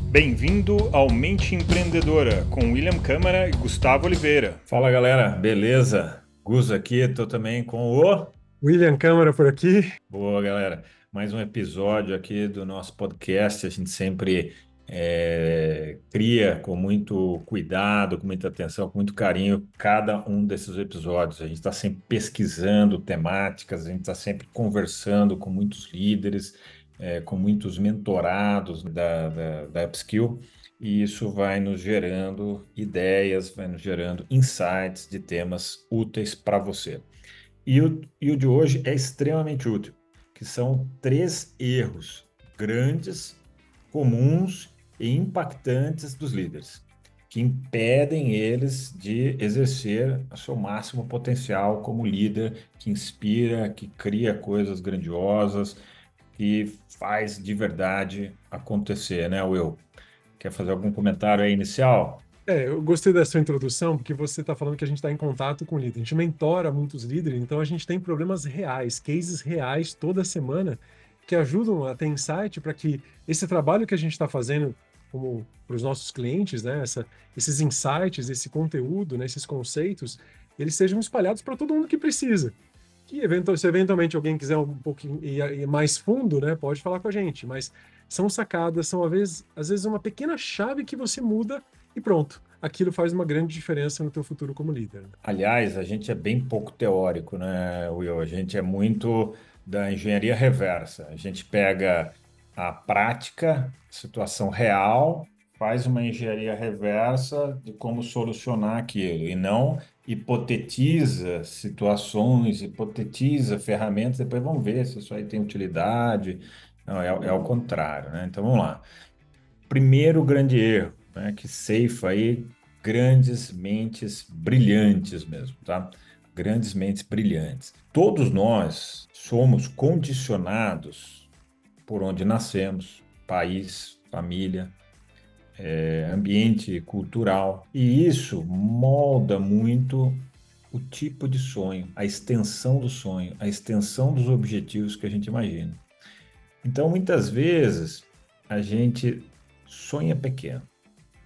Bem-vindo ao Mente Empreendedora, com William Câmara e Gustavo Oliveira. Fala galera, beleza? Gus aqui, tô também com o. William Câmara por aqui. Boa galera, mais um episódio aqui do nosso podcast. A gente sempre cria com muito cuidado, com muita atenção, com muito carinho cada um desses episódios. A gente está sempre pesquisando temáticas, a gente está sempre conversando com muitos líderes, com muitos mentorados da Upskill. E isso vai nos gerando ideias, vai nos gerando insights de temas úteis para você. E o de hoje é extremamente útil, que são três erros grandes, comuns e impactantes dos líderes, que impedem eles de exercer o seu máximo potencial como líder, que inspira, que cria coisas grandiosas, que faz de verdade acontecer, né, Will? Quer fazer algum comentário aí inicial? Eu gostei da sua introdução, porque você está falando que a gente está em contato com o líder. A gente mentora muitos líderes, então a gente tem problemas reais, cases reais toda semana, que ajudam a ter insight para que esse trabalho que a gente está fazendo como para os nossos clientes, né, esses insights, esse conteúdo, né, esses conceitos, eles sejam espalhados para todo mundo que precisa. Que se eventualmente alguém quiser um pouquinho ir mais fundo, né, pode falar com a gente, mas são sacadas, são às vezes uma pequena chave que você muda e pronto. Aquilo faz uma grande diferença no teu futuro como líder. Aliás, a gente é bem pouco teórico, né, Will? A gente é muito da engenharia reversa. A gente pega a prática, situação real, faz uma engenharia reversa de como solucionar aquilo, e não hipotetiza situações, hipotetiza ferramentas, depois vamos ver se isso aí tem utilidade. Não, é ao contrário, né? Então vamos lá. Primeiro grande erro, né, que ceifa aí grandes mentes brilhantes mesmo, tá? Grandes mentes brilhantes. Todos nós somos condicionados por onde nascemos, país, família, ambiente cultural. E isso molda muito o tipo de sonho, a extensão do sonho, a extensão dos objetivos que a gente imagina. Então, muitas vezes, a gente sonha pequeno.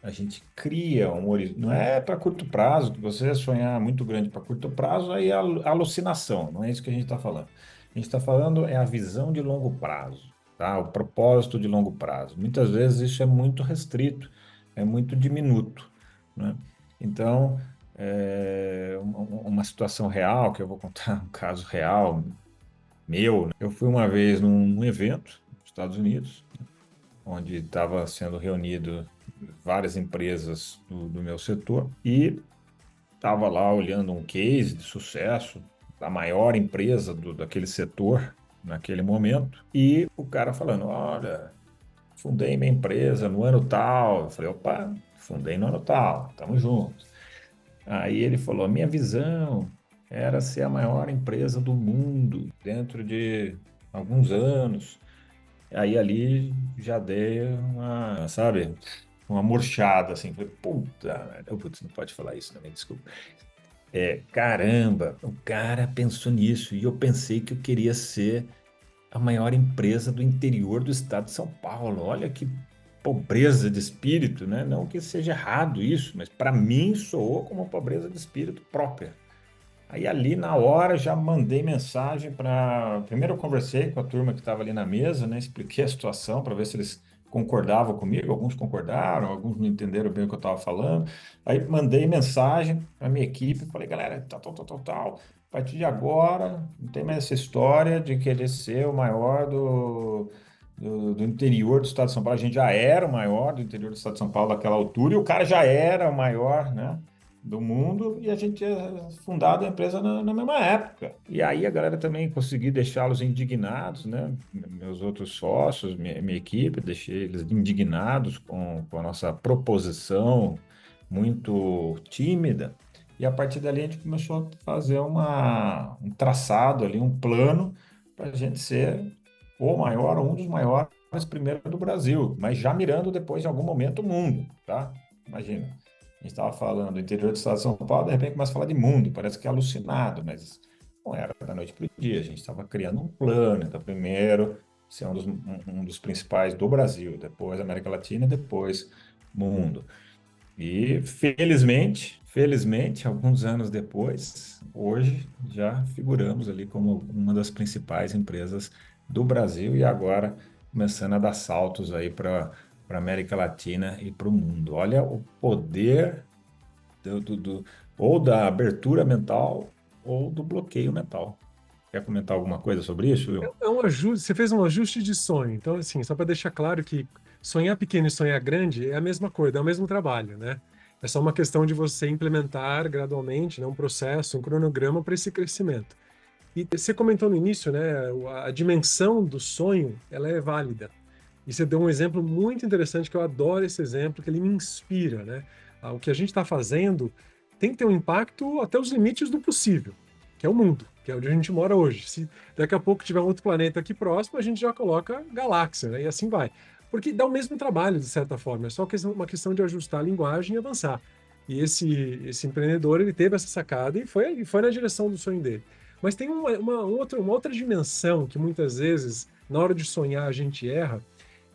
A gente cria um horizonte. Não é para curto prazo, que você sonhar muito grande para curto prazo, aí é alucinação, não é isso que a gente está falando. A gente está falando é a visão de longo prazo, tá? O propósito de longo prazo. Muitas vezes isso é muito restrito, é muito diminuto, né? Então, uma situação real, que eu vou contar um caso real meu, né? Eu fui uma vez num evento nos Estados Unidos, onde estava sendo reunido várias empresas do meu setor e estava lá olhando um case de sucesso da maior empresa daquele setor naquele momento e o cara falando, olha, fundei minha empresa no ano tal. Eu falei, opa, fundei no ano tal, tamo junto. Aí ele falou, minha visão era ser a maior empresa do mundo dentro de alguns anos. Aí ali já dei uma, sabe, uma murchada, assim. Falei, puta, merda, putz, não pode falar isso também, desculpa. Caramba, o cara pensou nisso e eu pensei que eu queria ser a maior empresa do interior do estado de São Paulo. Olha que pobreza de espírito, né? Não que seja errado isso, mas para mim soou como pobreza de espírito própria. Aí ali na hora já mandei mensagem para. Primeiro eu conversei com a turma que estava ali na mesa, né? Expliquei a situação para ver se eles concordavam comigo. Alguns concordaram, alguns não entenderam bem o que eu estava falando. Aí mandei mensagem para minha equipe, falei, galera, tal, tal, tal, tal, tal. A partir de agora, não tem mais essa história de querer ser o maior do interior do estado de São Paulo. A gente já era o maior do interior do estado de São Paulo daquela altura e o cara já era o maior, né? Do mundo e a gente tinha fundado a empresa na mesma época. E aí a galera também consegui deixá-los indignados, né? Meus outros sócios, minha equipe, deixei eles indignados com a nossa proposição muito tímida. E a partir dali a gente começou a fazer um traçado ali, um plano para a gente ser o maior, um dos maiores primeiro do Brasil, mas já mirando depois em algum momento o mundo, tá? Imagina. A gente estava falando do interior do estado de São Paulo, de repente começa a falar de mundo, parece que é alucinado, mas não era da noite para o dia. A gente estava criando um plano. Então, primeiro, ser um dos principais do Brasil, depois América Latina e depois mundo. E felizmente, alguns anos depois, hoje já figuramos ali como uma das principais empresas do Brasil e agora começando a dar saltos aí para América Latina e para o mundo. Olha o poder do, do- do- ou da abertura mental ou do bloqueio mental. Quer comentar alguma coisa sobre isso, Will? É um ajuste, você fez um ajuste de sonho. Então, assim, só para deixar claro que sonhar pequeno e sonhar grande é a mesma coisa, é o mesmo trabalho, né? É só uma questão de você implementar gradualmente, né, um processo, um cronograma para esse crescimento. E você comentou no início, né, a dimensão do sonho, ela é válida. E você deu um exemplo muito interessante, que eu adoro esse exemplo, que ele me inspira, né? O que a gente está fazendo tem que ter um impacto até os limites do possível, que é o mundo, que é onde a gente mora hoje. Se daqui a pouco tiver um outro planeta aqui próximo, a gente já coloca galáxia, né? E assim vai. Porque dá o mesmo trabalho, de certa forma, é só uma questão de ajustar a linguagem e avançar. E esse empreendedor, ele teve essa sacada e foi na direção do sonho dele. Mas tem uma outra dimensão que muitas vezes, na hora de sonhar, a gente erra,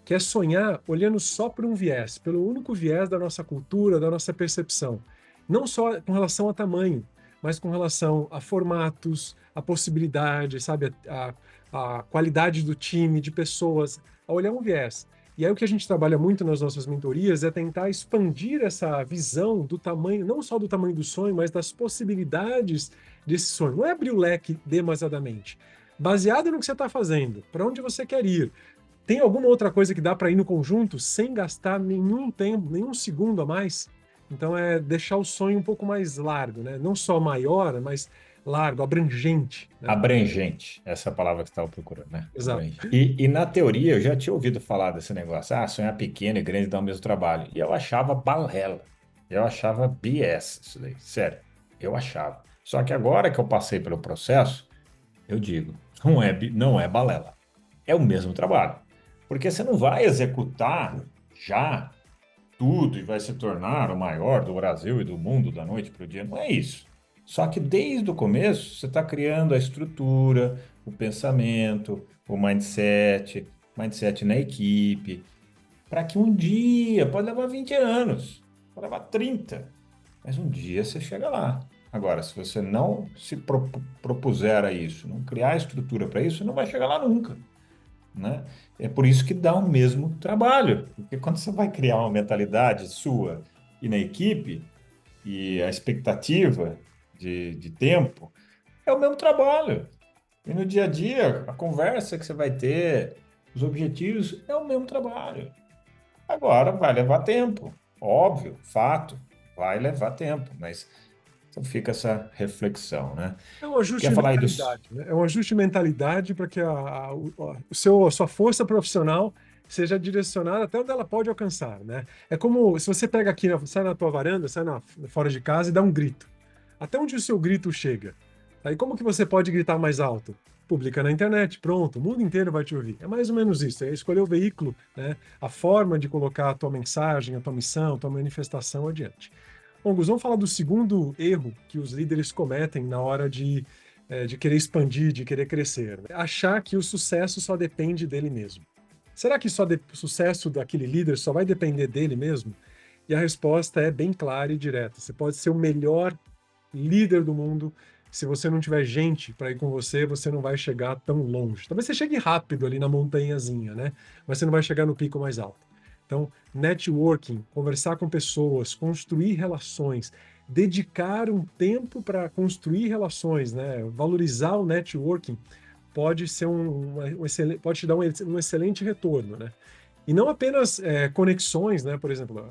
que é sonhar olhando só por um viés, pelo único viés da nossa cultura, da nossa percepção. Não só com relação a tamanho, mas com relação a formatos, a possibilidade, sabe, a qualidade do time, de pessoas, a olhar um viés. E aí o que a gente trabalha muito nas nossas mentorias é tentar expandir essa visão do tamanho, não só do tamanho do sonho, mas das possibilidades desse sonho. Não é abrir o leque demasiadamente. Baseado no que você está fazendo, para onde você quer ir, tem alguma outra coisa que dá para ir no conjunto sem gastar nenhum tempo, nenhum segundo a mais? Então é deixar o sonho um pouco mais largo, né? Não só maior, mas largo, abrangente, né? Abrangente, essa é a palavra que você estava procurando, né? Exato. Abrangente. E na teoria, eu já tinha ouvido falar desse negócio, sonhar pequeno e grande dá o mesmo trabalho. E eu achava balela, eu achava BS isso daí, sério, eu achava. Só que agora que eu passei pelo processo, eu digo, não é balela, é o mesmo trabalho. Porque você não vai executar já tudo e vai se tornar o maior do Brasil e do mundo da noite para o dia. Não é isso. Só que desde o começo você está criando a estrutura, o pensamento, o mindset na equipe, para que um dia, pode levar 20 anos, pode levar 30, mas um dia você chega lá. Agora, se você não se propuser a isso, não criar estrutura para isso, você não vai chegar lá nunca, né? É por isso que dá o mesmo trabalho, porque quando você vai criar uma mentalidade sua e na equipe, e a expectativa de tempo, é o mesmo trabalho. E no dia a dia, a conversa que você vai ter, os objetivos, é o mesmo trabalho. Agora, vai levar tempo, óbvio, fato, vai levar tempo, mas então fica essa reflexão, né? É um ajuste Quer de falar aí dos... mentalidade, né? É um ajuste de mentalidade para que a sua força profissional seja direcionada até onde ela pode alcançar, né? É como se você pega aqui, sai na tua varanda, fora de casa e dá um grito. Até onde o seu grito chega? Aí como que você pode gritar mais alto? Publica na internet, pronto, o mundo inteiro vai te ouvir. É mais ou menos isso, é escolher o veículo, né? A forma de colocar a tua mensagem, a tua missão, a tua manifestação adiante. Bom, Gus, vamos falar do segundo erro que os líderes cometem na hora de querer expandir, de querer crescer, né? Achar que o sucesso só depende dele mesmo. Será que o sucesso daquele líder só vai depender dele mesmo? E a resposta é bem clara e direta. Você pode ser o melhor líder do mundo. Se você não tiver gente para ir com você, você não vai chegar tão longe. Talvez você chegue rápido ali na montanhazinha, né? Mas você não vai chegar no pico mais alto. Então, networking, conversar com pessoas, construir relações, dedicar um tempo para construir relações, né? Valorizar o networking pode ser pode te dar um excelente retorno, né? E não apenas conexões, né? Por exemplo,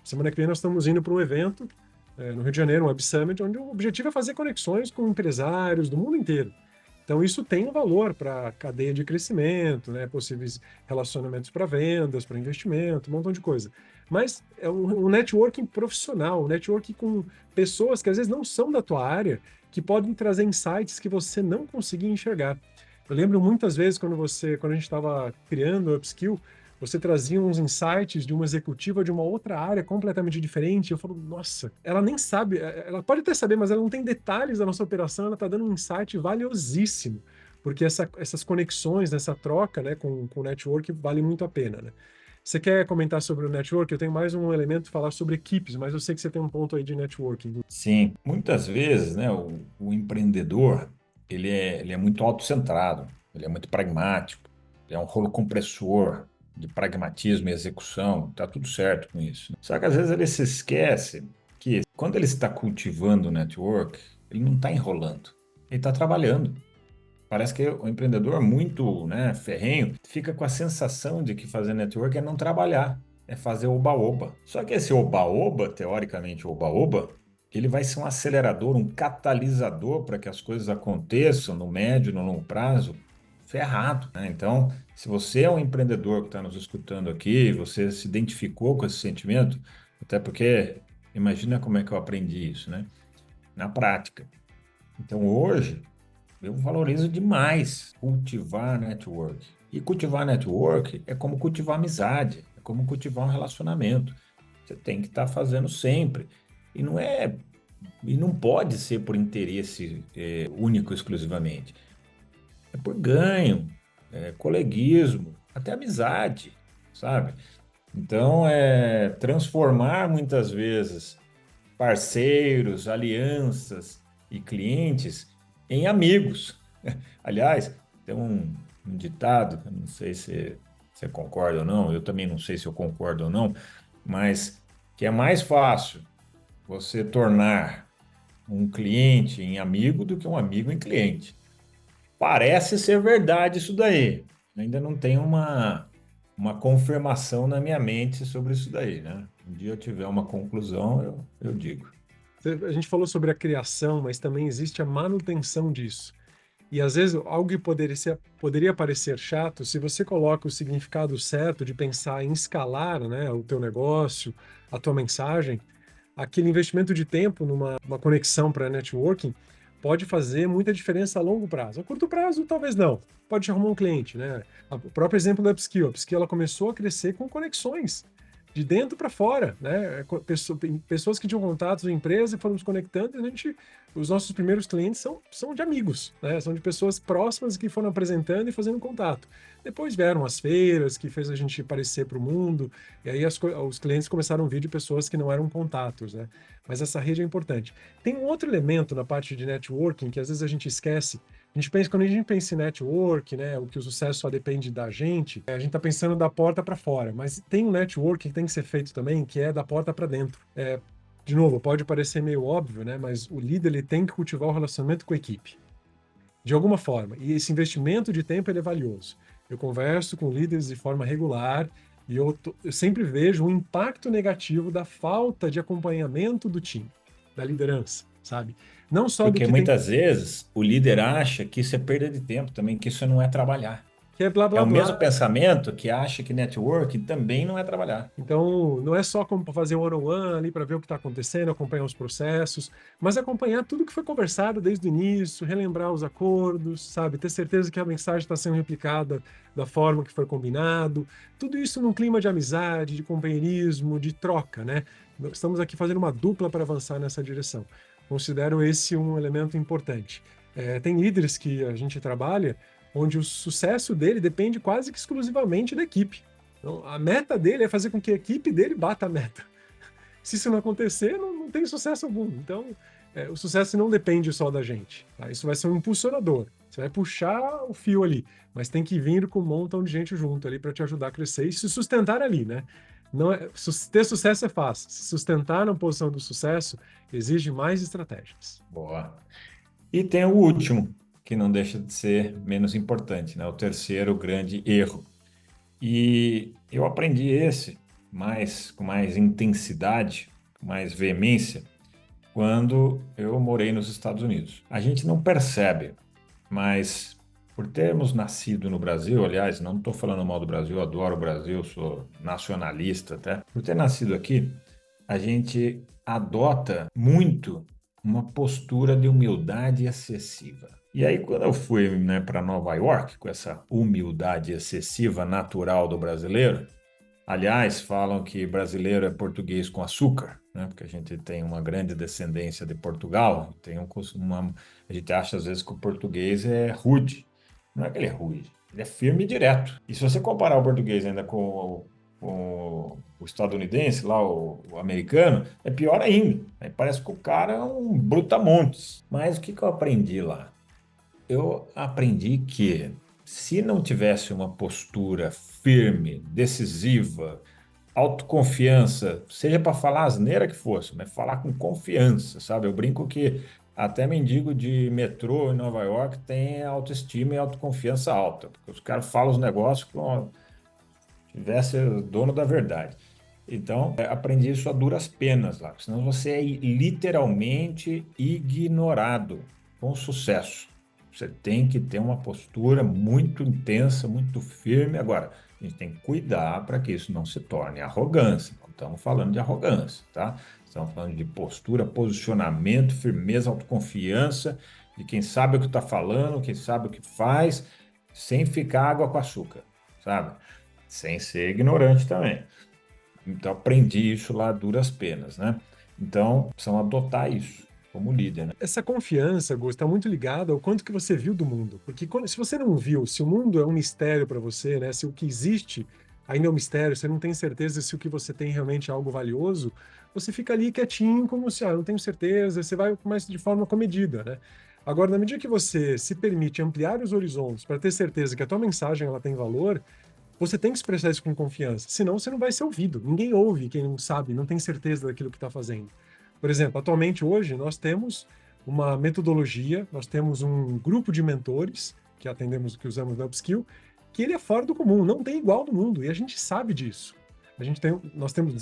semana que vem nós estamos indo para um evento no Rio de Janeiro, um Web Summit, onde o objetivo é fazer conexões com empresários do mundo inteiro. Então, isso tem um valor para a cadeia de crescimento, né? Possíveis relacionamentos para vendas, para investimento, um montão de coisa. Mas é um networking profissional, um networking com pessoas que às vezes não são da tua área, que podem trazer insights que você não conseguia enxergar. Eu lembro muitas vezes quando a gente estava criando o Upskill, você trazia uns insights de uma executiva de uma outra área completamente diferente. Eu falo, nossa, ela nem sabe, ela pode até saber, mas ela não tem detalhes da nossa operação, ela está dando um insight valiosíssimo. porque essas conexões, essa troca, né, com o network vale muito a pena, né? Você quer comentar sobre o network? Eu tenho mais um elemento para falar sobre equipes, mas eu sei que você tem um ponto aí de networking. Sim, muitas vezes, né, o empreendedor, ele é muito autocentrado, ele é muito pragmático, ele é um rolo compressor de pragmatismo e execução, tá tudo certo com isso. Só que às vezes ele se esquece que quando ele está cultivando o network, ele não está enrolando, ele está trabalhando. Parece que o empreendedor muito, né, ferrenho, fica com a sensação de que fazer network é não trabalhar, é fazer oba-oba. Só que esse oba-oba, teoricamente oba-oba, ele vai ser um acelerador, um catalisador para que as coisas aconteçam no médio, no longo prazo, ferrado, né? Então, se você é um empreendedor que está nos escutando aqui, você se identificou com esse sentimento, até porque imagina como é que eu aprendi isso, né? Na prática. Então, hoje, eu valorizo demais cultivar network. E cultivar network é como cultivar amizade, é como cultivar um relacionamento. Você tem que estar fazendo sempre. E não pode ser por interesse único exclusivamente. É por ganho, coleguismo, até amizade, sabe? Então, transformar muitas vezes parceiros, alianças e clientes em amigos. Aliás, tem um ditado, que eu não sei se você concorda ou não, eu também não sei se eu concordo ou não, mas que é mais fácil você tornar um cliente em amigo do que um amigo em cliente. Parece ser verdade isso daí. Ainda não tem uma confirmação na minha mente sobre isso daí, né? Um dia eu tiver uma conclusão, eu digo. A gente falou sobre a criação, mas também existe a manutenção disso. E às vezes algo que poderia parecer chato, se você coloca o significado certo de pensar em escalar, né, o teu negócio, a tua mensagem, aquele investimento de tempo numa uma conexão para networking pode fazer muita diferença a longo prazo. A curto prazo, talvez não. Pode te arrumar um cliente, né? O próprio exemplo da Upskill. A Upskill ela começou a crescer com conexões de dentro para fora, né? Pessoas que tinham contatos em empresa e foram se conectando e os nossos primeiros clientes são de amigos, né? São de pessoas próximas que foram apresentando e fazendo contato. Depois vieram as feiras, que fez a gente aparecer para o mundo, e aí os clientes começaram a vir de pessoas que não eram contatos, né? Mas essa rede é importante. Tem um outro elemento na parte de networking que às vezes a gente esquece. Quando a gente pensa em network, né, o que o sucesso só depende da gente, a gente está pensando da porta para fora, mas tem um network que tem que ser feito também, que é da porta para dentro. De novo, pode parecer meio óbvio, né, mas o líder ele tem que cultivar o relacionamento com a equipe, de alguma forma. E esse investimento de tempo ele é valioso. Eu converso com líderes de forma regular e eu sempre vejo um impacto negativo da falta de acompanhamento do time, da liderança, sabe? Não só do Porque que tem muitas vezes o líder acha que isso é perda de tempo também, que isso não é trabalhar. que é blá É blá o mesmo blá. pensamento que acha que network também não é trabalhar. Então, não é só como fazer one-on-one ali para ver o que está acontecendo, acompanhar os processos, mas acompanhar tudo que foi conversado desde o início, relembrar os acordos, sabe? Ter certeza que a mensagem está sendo replicada da forma que foi combinado. Tudo isso num clima de amizade, de companheirismo, de troca, né? Estamos aqui fazendo uma dupla para avançar nessa direção. Considero esse um elemento importante. Tem líderes que a gente trabalha onde o sucesso dele depende quase que exclusivamente da equipe. Então, a meta dele é fazer com que a equipe dele bata a meta. Se isso não acontecer, não tem sucesso algum. Então, o sucesso não depende só da gente. Tá? Isso vai ser um impulsionador. Você vai puxar o fio ali, mas tem que vir com um montão de gente junto ali para te ajudar a crescer e se sustentar ali, né? Não ter sucesso é fácil. Se sustentar na posição do sucesso exige mais estratégias. Boa. E tem o último, que não deixa de ser menos importante, né? O terceiro grande erro. E eu aprendi esse com mais intensidade, com mais veemência, quando eu morei nos Estados Unidos. A gente não percebe, mas por termos nascido no Brasil, aliás, não estou falando mal do Brasil, eu adoro o Brasil, sou nacionalista até. Por ter nascido aqui, a gente adota muito uma postura de humildade excessiva. E aí, quando eu fui, né, para Nova York, com essa humildade excessiva natural do brasileiro, aliás, falam que brasileiro é português com açúcar, né, porque a gente tem uma grande descendência de Portugal, a gente acha às vezes que o português é rude, Não é que ele é rude, ele é firme e direto. E se você comparar o português ainda com o estadunidense, lá, o americano, é pior ainda. Aí parece que o cara é um brutamontes. Mas o que que eu aprendi lá? Eu aprendi que se não tivesse uma postura firme, decisiva, autoconfiança, seja para falar a asneira que fosse, mas falar com confiança, sabe? Eu brinco que até mendigo de metrô em Nova York tem autoestima e autoconfiança alta, porque os caras falam os negócios como se tivesse o dono da verdade. Então, aprendi isso a duras penas lá, senão você é literalmente ignorado com sucesso. Você tem que ter uma postura muito intensa, muito firme. Agora, a gente tem que cuidar para que isso não se torne arrogância. Não estamos falando de arrogância, tá? Estamos falando de postura, posicionamento, firmeza, autoconfiança, de quem sabe o que está falando, quem sabe o que faz, sem ficar água com açúcar, sabe? Sem ser ignorante também. Então, aprendi isso lá a duras penas, né? Então, precisamos adotar isso como líder, né? Essa confiança, Gus, está muito ligada ao quanto que você viu do mundo. Porque se você não viu, se o mundo é um mistério para você, né? Se o que existe ainda é um mistério, você não tem certeza se o que você tem realmente é algo valioso, você fica ali quietinho, como se, não tenho certeza, você vai mais de forma comedida, né? Agora, na medida que você se permite ampliar os horizontes para ter certeza que a tua mensagem ela tem valor, você tem que expressar isso com confiança, senão você não vai ser ouvido. Ninguém ouve quem não sabe, não tem certeza daquilo que está fazendo. Por exemplo, atualmente hoje nós temos uma metodologia, nós temos um grupo de mentores que atendemos, que usamos no Upskill, que ele é fora do comum, não tem igual no mundo, e a gente sabe disso.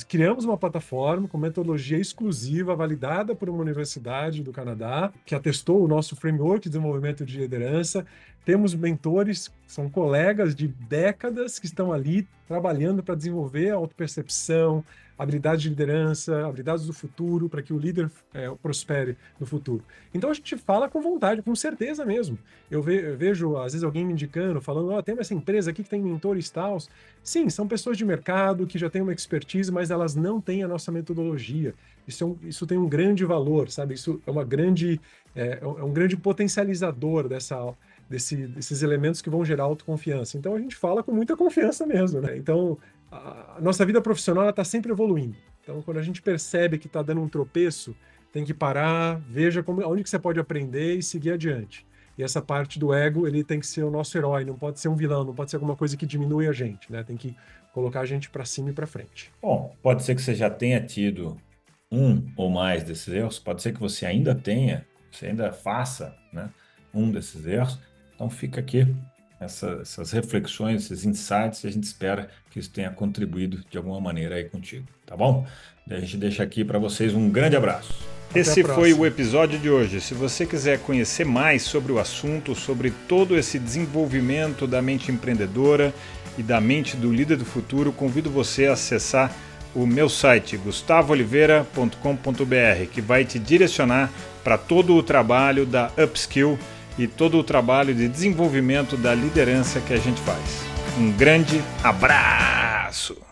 Criamos uma plataforma com metodologia exclusiva, validada por uma universidade do Canadá, que atestou o nosso framework de desenvolvimento de liderança. Temos mentores, são colegas de décadas que estão ali trabalhando para desenvolver a autopercepção, habilidades de liderança, habilidades do futuro, para que o líder prospere no futuro. Então a gente fala com vontade, com certeza mesmo. Eu vejo, às vezes, alguém me indicando, falando, tem essa empresa aqui que tem mentores tal. Sim, são pessoas de mercado que já têm uma expertise, mas elas não têm a nossa metodologia. Isso tem um grande valor, sabe? Isso é um grande potencializador desses elementos que vão gerar autoconfiança. Então a gente fala com muita confiança mesmo, né? Então a nossa vida profissional está sempre evoluindo. Então quando a gente percebe que está dando um tropeço, tem que parar, veja onde que você pode aprender e seguir adiante. E essa parte do ego, ele tem que ser o nosso herói, não pode ser um vilão, não pode ser alguma coisa que diminui a gente, né? Tem que colocar a gente para cima e para frente. Bom, pode ser que você já tenha tido um ou mais desses erros, pode ser que você ainda tenha, você ainda faça, né, um desses erros. Então fica aqui essas reflexões, esses insights, e a gente espera que isso tenha contribuído de alguma maneira aí contigo, tá bom? A gente deixa aqui para vocês um grande abraço. Esse foi o episódio de hoje. Se você quiser conhecer mais sobre o assunto, sobre todo esse desenvolvimento da mente empreendedora e da mente do líder do futuro, convido você a acessar o meu site gustavooliveira.com.br, que vai te direcionar para todo o trabalho da Upskill e todo o trabalho de desenvolvimento da liderança que a gente faz. Um grande abraço!